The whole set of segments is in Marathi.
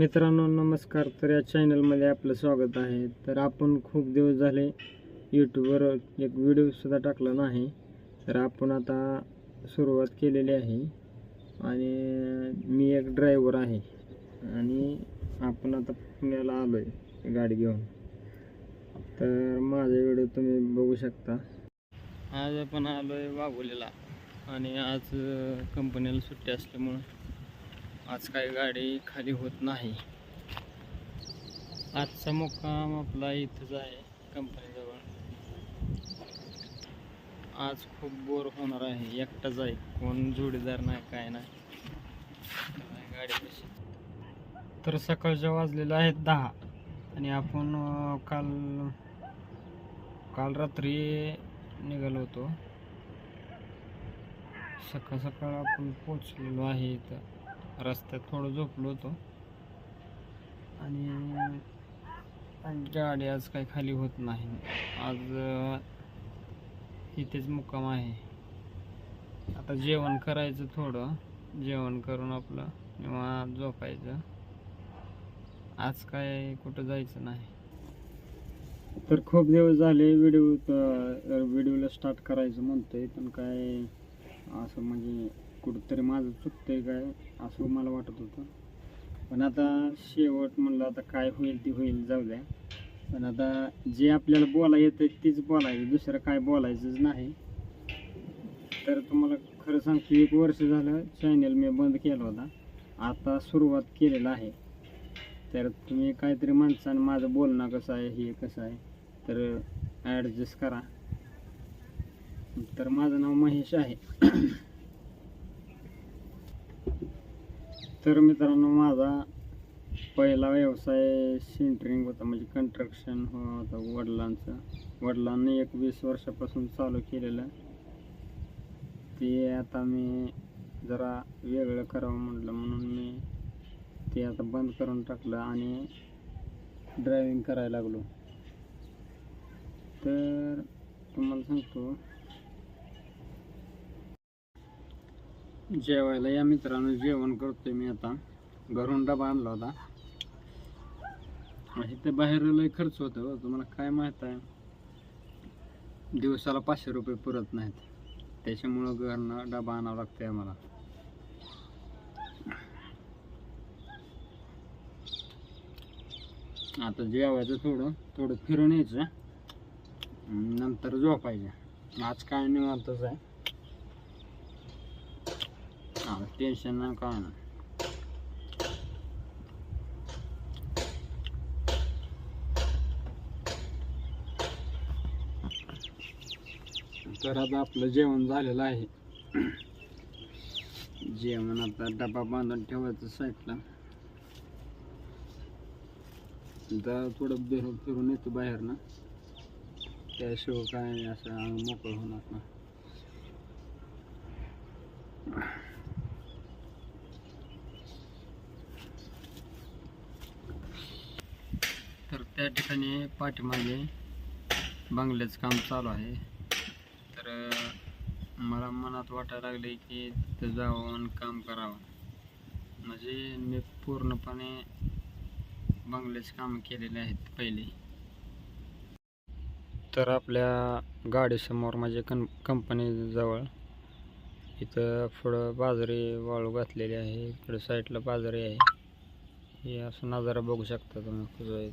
मित्रांनो नमस्कार. तर या चॅनलमध्ये आपलं स्वागत आहे. तर आपण खूप दिवस झाले यूट्यूबवर एक व्हिडिओसुद्धा टाकला नाही. तर आपण आता सुरुवात केलेली आहे आणि मी एक ड्रायव्हर आहे आणि आपण आता पुण्याला आलो आहे गाडी घेऊन. तर माझा व्हिडिओ तुम्ही बघू शकता. आज आपण आलो आहे वाघोलीला आणि आज कंपनीला सुट्टी असल्यामुळं आज काही गाडी खाली होत नाही. आजचा मुक्काम आपला इथंच आहे कंपनीजवळ. आज खूप बोर होणार आहे, एकटाच आहे, कोण जोडीदार नाही काय नाही गाडी कशी. तर सकाळच्या वाजलेलं आहेत 10 आणि आपण काल रात्री निघालो होतो. सकाळ सकाळ आपण पोचलेलो आहे इथं. रस्त्यात थोडं झोपलो होतो आणि गाडी आज काही खाली होत नाही. आज इथेच मुक्काम आहे. आता जेवण करायचं, थोडं जेवण करून आपलं निवांत झोपायचं. आज काय कुठं जायचं नाही. तर खूप दिवस झाले व्हिडिओला स्टार्ट करायचं म्हणतोय, पण काय असं म्हणजे कुठंतरी माझं चुकतंय काय असं मला वाटत होतं. पण आता शेवट म्हणलं आता काय होईल ते होईल, जाऊ द्या. पण आता जे आपल्याला बोलायला येतं तेच बोलायचं, दुसरं काय बोलायचंच नाही. तर तुम्हाला खरं सांगतो, 1 वर्ष झालं चॅनल मी बंद केला होता, आता सुरुवात केलेलं आहे. तर तुम्ही काहीतरी माणसानं माझं बोलणं कसं आहे, हे कसं आहे, तर ॲडजस्ट करा. तर माझं नाव महेश आहे. तर मित्रांनो, माझा पहिला व्यवसाय सेंटरिंग होता, म्हणजे कंस्ट्रक्शन होतं वडिलांनी 21 वर्षापासून चालू केलेलं. ते आता मी जरा वेगळं करावं म्हटलं म्हणून मी ते आता बंद करून टाकलं आणि ड्रायव्हिंग करायला लागलो. तर तुम्हाला सांगतो, जेवायला या मित्रांनो. जेवण करतोय मी आता. घरून डबा आणला होता. इथे बाहेर लय खर्च होतो हो, तुम्हाला काय माहित आहे. दिवसाला 500 रुपये पुरत नाहीत, त्याच्यामुळं घरनं डबा आणावं लागतंय आम्हाला. आता जेवायचं, थोडं फिरून यायचं, नंतर झोपायचं. आज काय निवांतच आहे, टेन्शन नाही काय नाही. तर आता आपलं जेवण झालेलं आहे. जेवण आता डबा बांधून ठेवायचं साईडला. जरा थोडं फिरून येतो बाहेर ना, त्याशिवाय काय असं मोकळं होणार ना. तर त्या ठिकाणी पाठीमागे बंगल्याचं काम चालू आहे. तर मला मनात वाटायला लागले की तिथं जावं आणि काम करावं. म्हणजे मी पूर्णपणे बंगल्याचे काम केलेले आहेत पहिले. तर आपल्या गाडीसमोर म्हणजे कंपनी जवळ इथं पुढं बाजरी वाळू घातलेली आहे, इकडे साईडला बाजरी आहे. हे असं नजारा बघू शकता तुम्ही कसं आहे.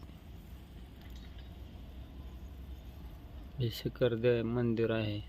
हे शिखर मंदिर आहे.